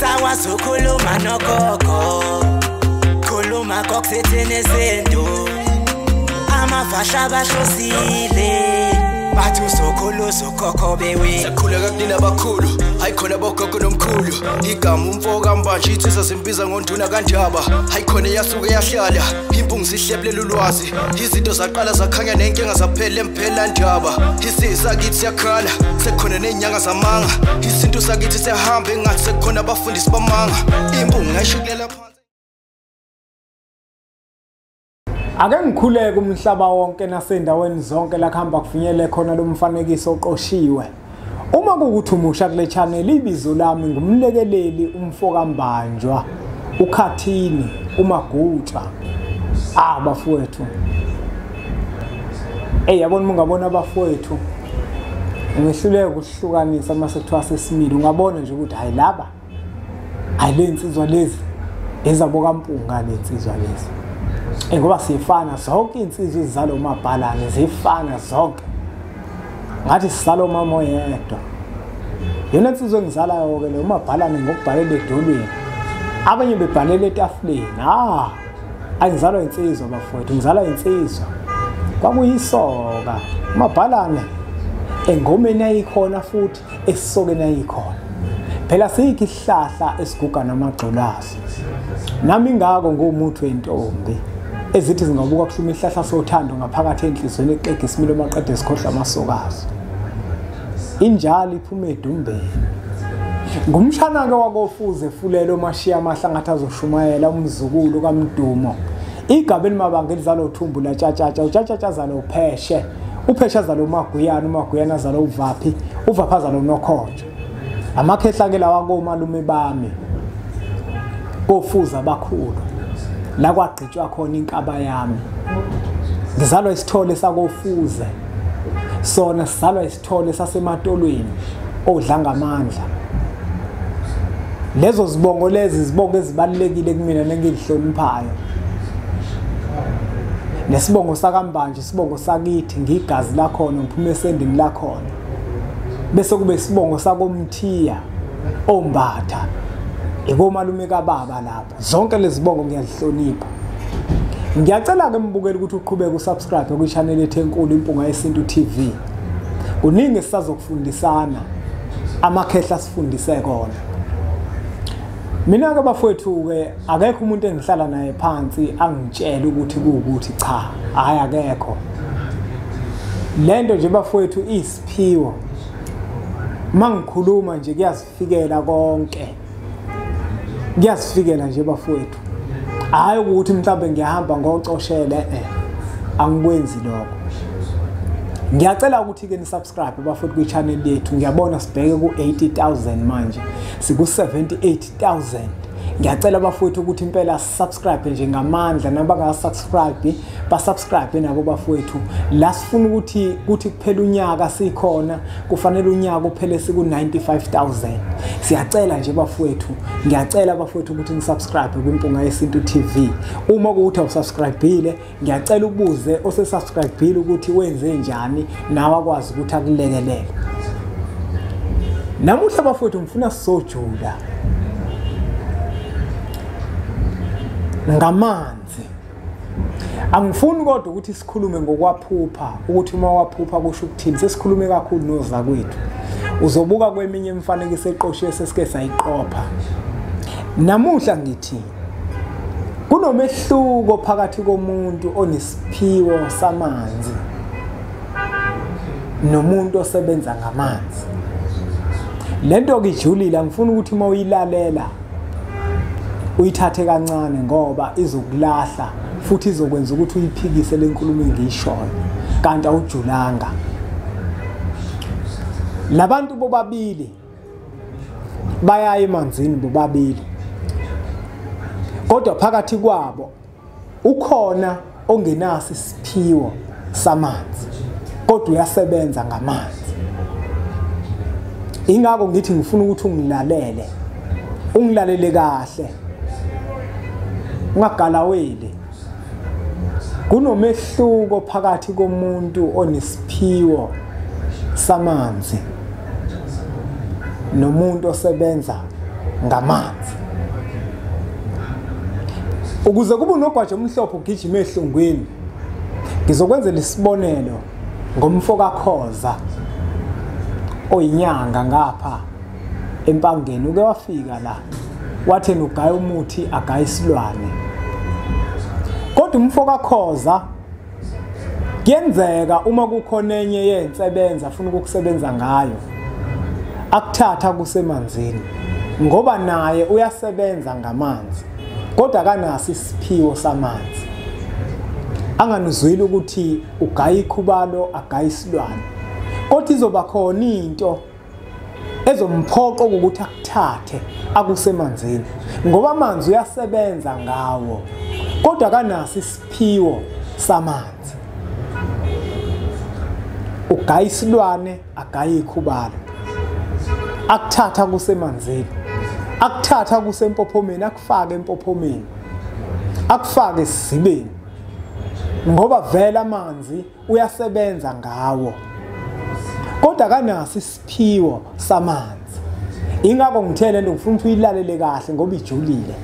Usakwazi ukukhuluma nogogo, khuluma kokusethene izinto, amavasha abahlosile bathi usokhuluza ukhokho bewe. Sakhuleka kunina abakhulu, hayi khona bogogo nomkhulu. Igama umfoka mbanje ithisa simbiza ngonduna kanjaba. Hayi khona yasuke yahlala, impungu sihlebelela ulwazi. Izinto zaqala zakhanya nenkinga zaphela emphela njaba. Isisa kithi siyakhala, sekhona nenyanga zamanga. Izinto sakithi siyahamba engathi sekhona abafundisi bamanga. Impungu ngayishikelela phansi. Ake ngikhuleke umhlaba wonke nasendaweni zonke la kuhamba kufinyele khona lo mfanekiso oqoshiwe. Uma kukuthi umusha kule channel, ibizo lami ngumlekeleli umfoka mbanjwa, uKhathini, uMagutsha. Bafowethu. Yabona ungabona abafowethu. Ngihluleke ukuhlukanisa mase kuthiwa sesimile. Ungabona nje ukuthi hayi laba. Hayi lensizwa lezi ezaboka mpunga lensizwa lezi. Ngoba sifana zonke insizwe ezizalo mabhalane zifana zonke. Ngathi sizalo mama oyedwa. Yona insizwe engizalayo ke lo mabhalane ngokubhalela edolweni. Abanye bebhalela etafuleni. Ayizalwa insizwa bafowethu, ngizalwa insizwa. Kwakuyisoka. Mabhalane engomeni ayikhona futhi esisokeni ayikhona. Phela sikho isihlahla esiguga namagxolazi. Nami ngako ngomuntu wentombi ezithi zingabuka kuhluma isihlahla sothando ngaphakathi enhlizweni eqega isimilo maqede sikhohla amasokazi. Injalo iphuma edumbeni. Ngumshana ke wakofuze fulelo mashiya amahlangatha azoshumayela umzukulu kaMdumo. Igabeni mabanga elizalo uthumbu la tshatatsha, utshatshatsha zalo upheshe. Uphesha zalo uMaguyana, uMaguyana zalo uVaphi, uVapha zalo uNokhonjo. Amakhehla ke lawa komalume bami. Kofuza abakhulu. La kwagqitshwa khona inkaba yami. Ngizalwa isithole sakofuze. Sona sizalwa isithole sasematolweni odla ngamandla. Lezo zibongo lezi zibongo ezibalekile kumina nengihloniphayo. Nesibongo sakambanje, isibongo sakithi ngigazi la khona ngiphume esendini la khona. Bese kube isibongo sakomthiya ombatha. Ikomalume kababa lapha. Zonke lezi zibongo ngiyazihlonipha. Ngiyacela ke mbukeli ukuthi uqhubeke usubscribe ku channel yethu enkulu Impunga Yesintu TV. Kuningi sizokufundisana, amakhehla sifundise kona. Mina ke bafowethu ke akekho umuntu engihlala naye phansi angitshela ukuthi kuukuthi cha, hayi akekho. Lento nje bafowethu Isphiwo. Mangikhuluma nje kuyazifikela konke. Ngiyasifikela nje bafowethu. Hayi ukuthi mhlawumbe ngiyahamba ngocoshele angikwenzi lokho. Ngiyacela ukuthi ke nisubscribe bafowethu ku channel yethu. Ngiyabona sibheke ku 80,000 manje. Siku 78,000. Ngiyacela bafowethu ukuthi impela subscribe nje ngamandla, nabanga subscribe basubscribe nabo bafowethu. La sifuna ukuthi kuphela unyaka sikhona, kufanele unyaka uphele siku 95,000. Siyacela nje bafowethu, ngiyacela bafowethu ukuthi nisubscribe kuMpunga Yesintu TV. Uma kuthi awusubscribeile, ngiyacela ubuze osesubscribeile ukuthi wenze njani nawe akwazi ukuthi akulekelele. Namuhla bafowethu ngifuna sisojula ngamanzi. Angifuni kodwa ukuthi sikhulume ngokwaphupha, ukuthi uma waphupha kusho ukuthini. Sesikhulume kakhulu noza kwethu. Uzobuka kweminye imifanekiso eqoshiwe sesike sayiqopha. Namuhla ngithi kunomehluko phakathi komuntu onesiphiwo samanzi nomuntu osebenza ngamanzi. Lento kijulile angifuni ukuthi uma uyilalela uyithathe kancane ngoba izokulahla futhi izokwenza ukuthi uyiphikise lenkulumo engiyishoyo kanti awujulanga. Labantu bobabili bayaya emanzini bobabili. Kodwa phakathi kwabo ukhona ongenaso isiphiwo samanzi kodwa uyasebenza ngamanzi. Ingakho ngithi ngifuna ukuthi ungilalele kahle. Ungagalaweli. Kunomehluko phakathi komuntu onesiphiwo samanzi nomuntu osebenza ngamanzi. Ukuze kube unogwaja omhlophe ugijima ehlungwini, ngizokwenzela isibonelo ngomfo kaKhoza oyinyanga ngapha empangeni. Uke wafika la wathi ugaya umuthi agaya isilwane. Kodwa umfo kaKhoza kuyenzeka uma kukhona enye yensebenza afuna ukukusebenza ngayo akuthatha kusemanzini ngoba naye uyasebenza ngamanzi kodwa akanaso isiphiwo samanzi. Anganuzwile ukuthi ugaya ikhubalo agaya isilwane, kodwa izoba khona into ezomphoqa ukuthi akuthathe akusemanzini ngoba amanzi uyasebenza ngawo kodwa akanaso isiphiwo samanzi. Ugaya isilwane agaya ikhubalo, akuthatha kusemanzini, akuthatha kusempophomeni, akufake empophomeni, akufake esizibeni ngoba vele amanzi uyasebenza ngawo kodwa akanaso isiphiwo samanzi. Ingakho ngithe lento ngifuna ukuthi uyilalele kahle ngoba ijulile.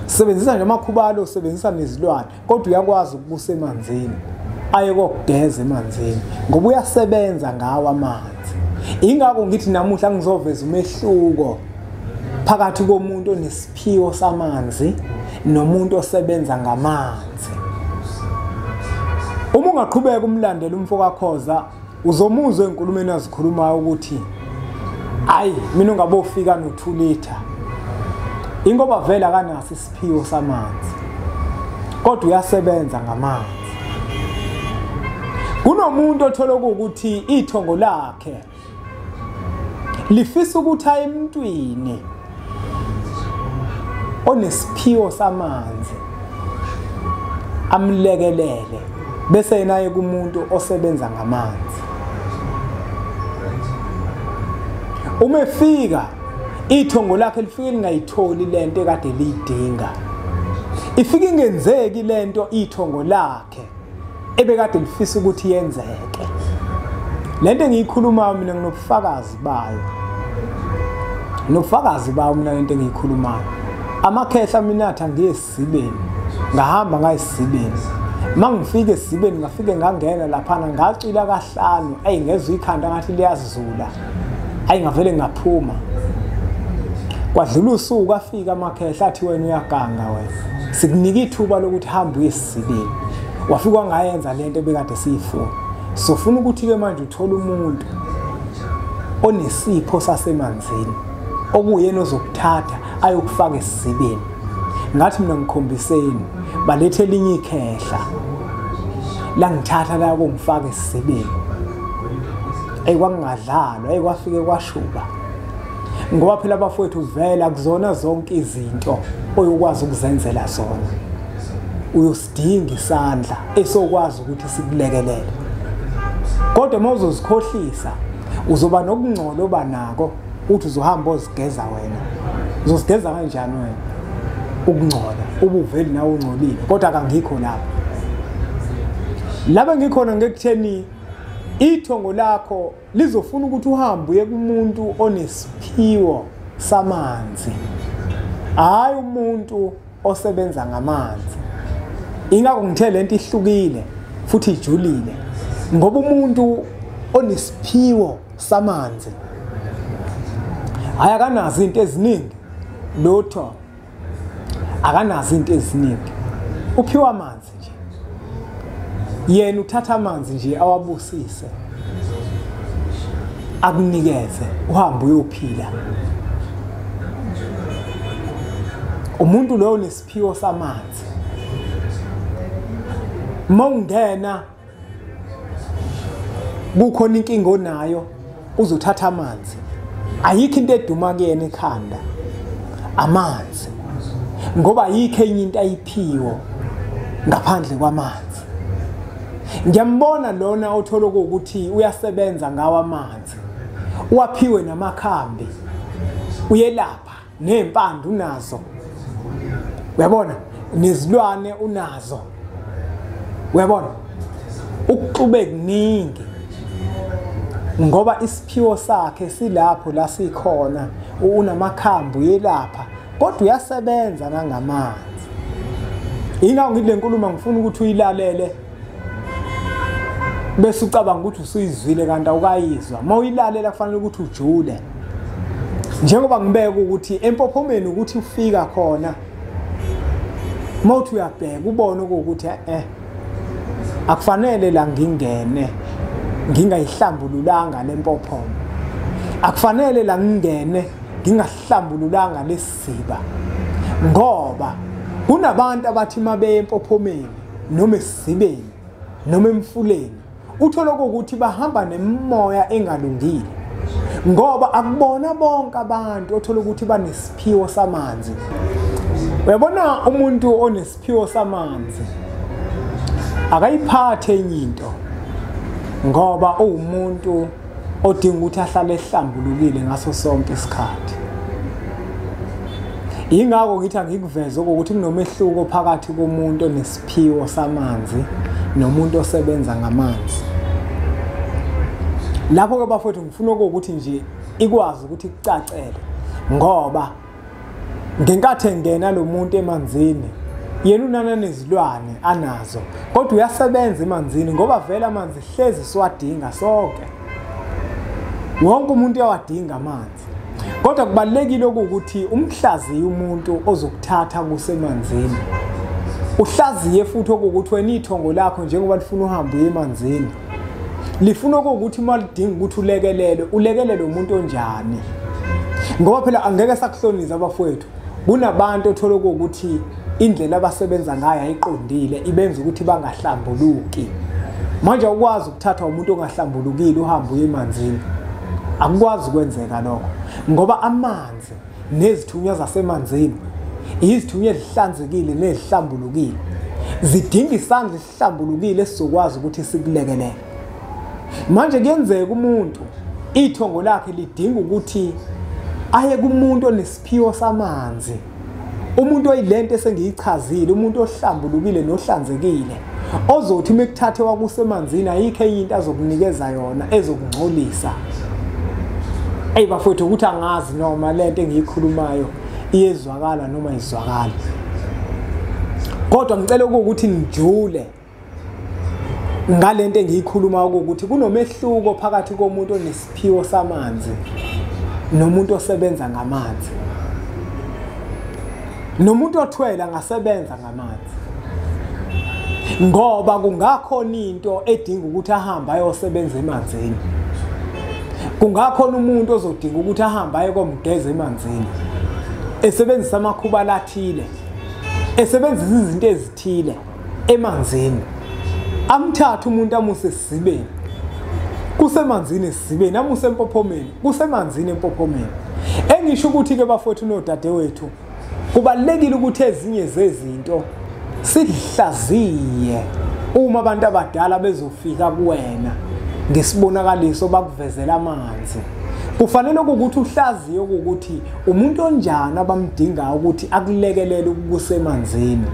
Sebenzisa nje amakhubalo, usebenzisa nezilwane kodwa uyakwazi ukubusa emanzini, aye kokugeza emanzini ngoba uyasebenza ngawo amanzi. Ingakho ngithi namuhla ngizoveza umehluko phakathi komuntu onesiphiwo samanzi nomuntu osebenza ngamanzi. Uma ungaqhubeka umlandela umfo kaKhoza uzomuzwa enkulumeni azikhulumayo ukuthi hayi mina ungabofika no2 litha. Ingoba vele akanaso isiphiwo samanzi kodwa uyasebenza ngamanzi. Kunomuntu othola ukuthi ithongo lakhe lifisa ukuthi aye emntwini onesiphiwo samanzi amlekelele bese yena aye kumuntu osebenza ngamanzi. Uma efika ithongo lakhe lifike lingayitholi lento ekade liyidinga, ifike ingenzeki lento ithongo lakhe ebekade lifisa ukuthi yenzeke. Lento engiyikhulumayo mina nginobufakazi bayo, nobufakazi bayo mina lento engiyikhulumayo. Amakhehla mina athi ngiyesizibeni, ngahamba ngayesizibeni. Mangifike esizibeni ngafike ngangena laphana ngacila kahlanu, ngezwe ikhanda ngathi liyazizula, ngavele ngaphuma. Kwadlula usuku afika amakhehla athi wena uyaganga wena, sikunika ithuba lokuthi hamba uyesizibeni. Wafika ngayenza lento ebekade siyifuna. Sofuna ukuthi ke manje uthola umuntu onesipho sasemanzini okuyena ozokuthatha ayokufaka esizibeni. Ngathi mina ngikhombiseni balethe elinye ikhehla la ngithatha la kongifaka esizibeni. Kwangadlalwa, kwafike kwashuba ngoba phela abafowethu vele akuzona zonke izinto oyokwazi ukuzenzela zona. Uyosidinga isandla esokwazi ukuthi sikulekelele. Kodwa uma uzozikhohlisa uzoba nokungcola oba nako uthi uzohamba ozigeza wena. Uzozigeza kanjani wena? Ukungcola ubuveli nawe ungcolile kodwa akangikho lapho. Laba ngikhona ngekutheni ithongo lakho lizofuna ukuthi uhambe uye kumuntu onesiphiwo samanzi, hayi umuntu osebenza ngamanzi. Ingakho ngithe lento ihlukile futhi ijulile ngoba umuntu onesiphiwo samanzi akanazo into eziningi, lotho akanazo into eziningi, uphiwa amanzi nje. Yena uthatha amanzi nje awabusise akunikeze uhambe uyophila. Umuntu lo onesiphiwo samanzi mawungena kukhona inkinga onayo uzothatha amanzi, ayikho into eduma kuyena ekhanda, amanzi, ngoba ayikho enye into ayiphiwo ngaphandle kwamanzi. Ngiyambona lona othola ukuthi uyasebenza ngawo amanzi, uwaphiwe namakhambi, uyelapha nempande unazo, uyabona, nezilwane unazo, uyabona, ukuxube kuningi ngoba isiphiwo sakhe silapho la sikhona unamakhambi uyelapha kodwa uyasebenza nangamanzi. Ingakho ngithi le nkulumo ngifuna ukuthi uyilalele bese ucabanga ukuthi usuyizwile kanti awukayizwa. Mawuyilalela kufanele ukuthi ujule. Njengoba ngibeka ukuthi empophomeni ukuthi ufika khona mawuthi uyabheka ubone ukuthi akufanele la ngingene ngingayihlambululanga lempophomo. Akufanele la ngingene ngingahlambululanga lesiziba. Ngoba kunabantu abathi mabe empophomeni noma esizibeni noma emfuleni uthola ukuthi bahamba nemoya engalungile. Ngoba akubona bonke abantu othola ukuthi banesiphiwo samanzi. Uyabona umuntu onesiphiwo samanzi akayiphathe enye into ngoba uwumuntu odinga ukuthi ahlale ehlambulukile ngaso sonke isikhathi. Ingakho ngithi angikuveze ukuthi kunomehluko phakathi komuntu onesiphiwo samanzi nomuntu osebenza ngamanzi. Lapho ke bafowethu ngifuna ukuthi nje ikwazi ukuthi ikucacele ngoba ngenkathi engena lo muntu emanzini yena unana nezilwane anazo kodwa uyasebenza emanzini ngoba vele amanzi hlezi siwadinga sonke. Wonke umuntu uyawadinga amanzi. Kodwa kubalekile ukuthi umhlaziye umuntu ozokuthatha kusemanzini. Uhlaziye futhi ukuthi wena ithongo lakho njengoba lifuna uhamba emanzini lifuna ukuthi malidinga ukuthi ulekelele umuntu onjani. Ngoba phela angeke sakuhloniza abafowethu. Kunabantu othola ukuthi indlela abasebenza ngayo ayiqondile ibenza ukuthi bangahlambuluki. Manje ukwazi ukuthatha umuntu ongahlambulukile uhambe emanzini. Akukwazi kwenzeka lokho ngoba amanzi nezithunywa zasemanzini izithunywa ezihlanzekile nezihlambulukile zidinga isandla esihlambulukile esizokwazi ukuthi sikulekelele. Manje kuyenzeka umuntu ithongo lakhe lidinga ukuthi aye kumuntu onesiphiwo samanzi, umuntu oyilento esengiyichazile, umuntu ohlambulukile nohlanzekile ozothi mekuthathe wakusemanzini ayikho enye into azokunikeza yona ezokungcolisa. Bafowethu ukuthi angazi noma lento engiyikhulumayo iyezwakala noma izwakala. Kodwa ngicela ukuthi nijule ngalento engiyikhuluma ukuthi kunomehluko phakathi komuntu onesiphiwo samanzi nomuntu osebenza ngamanzi. Nomuntu othwele angasebenza ngamanzi. Ngoba kungakhona into edinga ukuthi ahambe ayosebenza emanzini. Kungakhona umuntu ozodinga ukuthi ahambe aye komgeza emanzini. Esebenzisa amakhuba lathile. Esebenzisa izinto ezithile emanzini. Amthatha umuntu amuse esizibeni. Kusemanzini esizibeni, amuse empophomeni, kusemanzini empophomeni. Engisho ukuthi ke bafowethu nodadewethu kubalekile ukuthi ezinye zezinto sihlaziye uma abantu abadala bezofika kuwena ngesibonakaliso bakuvezela amanzi. Kufanele ukuthi uhlaziye ukuthi umuntu onjani abamdinga ukuthi akulekelele ukusemanzini.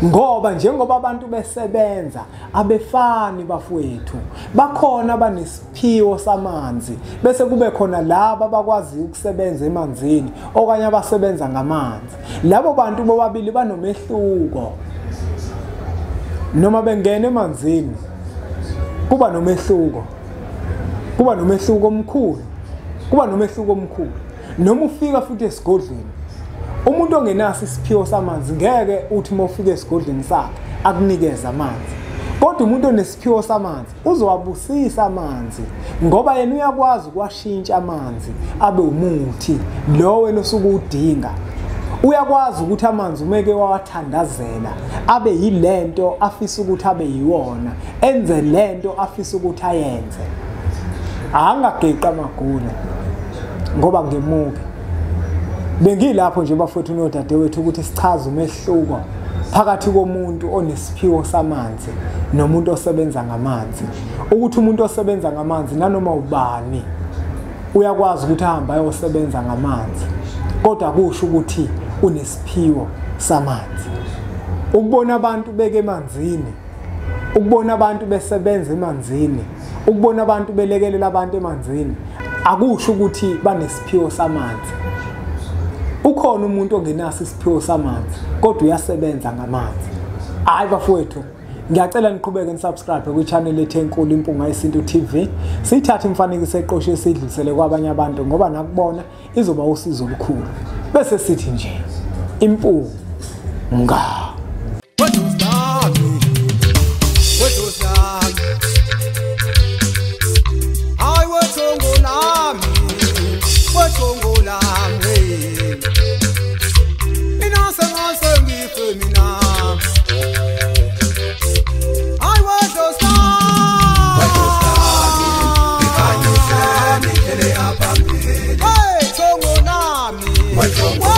Ngoba njengoba abantu besebenza abefani bafowethu, bakhona abanesiphiwo samanzi bese kube khona laba abakwazi ukusebenza emanzini okanye abasebenza ngamanzi. Labo bantu bobabili banomehluko. Noma bengena emanzini kuba nomehluko. Kuba nomehluko omkhulu. Kuba nomehluko omkhulu. Noma ufika futhi esigodlweni, umuntu ongenaso isiphiwo samanzi ngeke uthi mawufika esigodlweni sakhe akunikeze amanzi. Kodwa umuntu onesiphiwo samanzi uzowabusisa amanzi ngoba yena uyakwazi ukwashintsha amanzi abe umuthi lo wena osukuudinga. Uyakwazi ukuthi amanzi umeke wawathandazela abe yilento afisa ukuthi abe yiwona, enze lento afisa ukuthi ayenze. Angageqa amagula ngoba ngemuke. Bengilapho nje bafowethu nodadewethu ukuthi sichaze umehluko phakathi komuntu onesiphiwo samanzi nomuntu osebenza ngamanzi. Ukuthi umuntu osebenza ngamanzi nanoma ubani uyakwazi ukuthi ahambe ayosebenza ngamanzi. Kodwa kusho ukuthi unesiphiwo samanzi. Ukubona abantu beke emanzini, ukubona abantu besebenza emanzini, ukubona abantu belekelela abantu emanzini akusho ukuthi banesiphiwo samanzi. Ukhona umuntu ongenaso isiphiwo samanzi kodwa uyasebenza ngamanzi. Hayi bafowethu, ngiyacela niqhubeke nisubscribe kwi-channel ethu enkulu Impunga Yesintu TV. Sithathe imfanekiso eqoshe sidlulisele kwabanye abantu ngoba nakubona izoba usizo olukhulu. Bese sithi nje impunga. Hey,